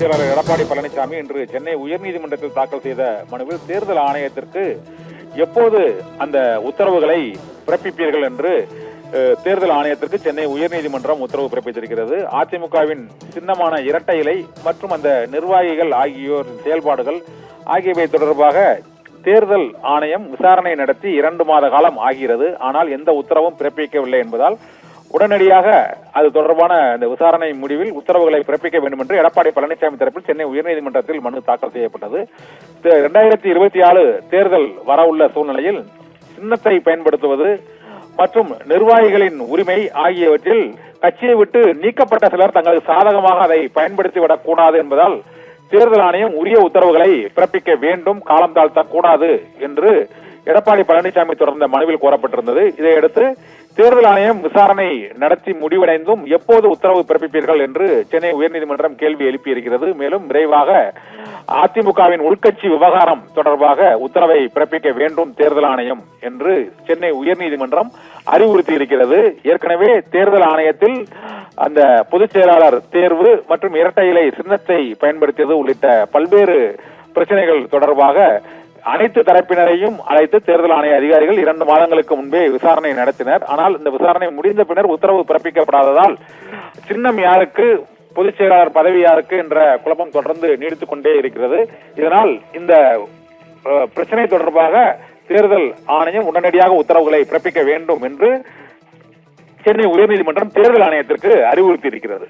செயலாளர் எடப்பாடி பழனிசாமி இன்று சென்னை உயர்நீதிமன்றத்தில் தாக்கல் செய்த மனுவில் தேர்தல் ஆணையத்திற்கு எப்போது அந்த உத்தரவுகளை பிறப்பிப்பீர்கள் என்று தேர்தல் ஆணையத்திற்கு சென்னை உயர்நீதிமன்றம் உத்தரவு பிறப்பித்திருக்கிறது. அதிமுகவின் சின்னமான இரட்டை இலை மற்றும் அந்த நிர்வாகிகள் ஆகியோர் செயல்பாடுகள் ஆகியவை தொடர்பாக தேர்தல் ஆணையம் விசாரணை நடத்தி 2 மாத காலம் ஆகிறது. ஆனால் எந்த உத்தரவும் பிறப்பிக்கவில்லை என்பதால் உடனடியாக அது தொடர்பான இந்த விசாரணை முடிவில் உத்தரவுகளை பிறப்பிக்க வேண்டும் என்று எடப்பாடி பழனிசாமி தரப்பில் சென்னை உயர்நீதிமன்றத்தில் மனு தாக்கல் செய்யப்பட்டது. 2024 தேர்தல் வரவுள்ள சூழ்நிலையில் சின்னத்தை பயன்படுத்துவது மற்றும் நிர்வாகிகளின் உரிமை ஆகியவற்றில் கட்சியை விட்டு நீக்கப்பட்ட சிலர் தங்களுக்கு சாதகமாக அதை பயன்படுத்திவிடக் கூடாது என்பதால் தேர்தல் ஆணையம் உரிய உத்தரவுகளை பிறப்பிக்க வேண்டும், காலம் தாழ்த்தக்கூடாது என்று எடப்பாடி பழனிசாமி தொடர்ந்த மனுவில் கோரப்பட்டிருந்தது. இதையடுத்து தேர்தல் ஆணையம் விசாரணை நடத்தி முடிவடைந்தும் எப்போது உத்தரவு பிறப்பிப்பீர்கள் என்று சென்னை உயர்நீதிமன்றம் கேள்வி எழுப்பியிருக்கிறது. மேலும் விரைவாக அதிமுகவின் உள்கட்சி விவகாரம் தொடர்பாக உத்தரவை பிறப்பிக்க வேண்டும் தேர்தல் ஆணையம் என்று சென்னை உயர்நீதிமன்றம் அறிவுறுத்தி இருக்கிறது. ஏற்கனவே தேர்தல் ஆணையத்தில் அந்த பொதுச் செயலாளர் தேர்வு மற்றும் இரட்டை இலை சின்னத்தை பயன்படுத்தியது உள்ளிட்ட பல்வேறு பிரச்சனைகள் தொடர்பாக அனைத்து தரப்பினரையும் அழைத்து தேர்தல் ஆணைய அதிகாரிகள் 2 மாதங்களுக்கு முன்பே விசாரணை நடத்தினர். ஆனால் இந்த விசாரணை முடிந்த பின்னர் உத்தரவு பிறப்பிக்கப்படாததால் சின்னம் யாருக்கு, பொதுச் செயலாளர் பதவி யாருக்கு என்ற குழப்பம் தொடர்ந்து நீடித்துக் கொண்டே இருக்கிறது. இதனால் இந்த பிரச்சனை தொடர்பாக தேர்தல் ஆணையம் உடனடியாக உத்தரவுகளை பிறப்பிக்க வேண்டும் என்று சென்னை உயர்நீதிமன்றம் தேர்தல் ஆணையத்திற்கு அறிவுறுத்தி இருக்கிறது.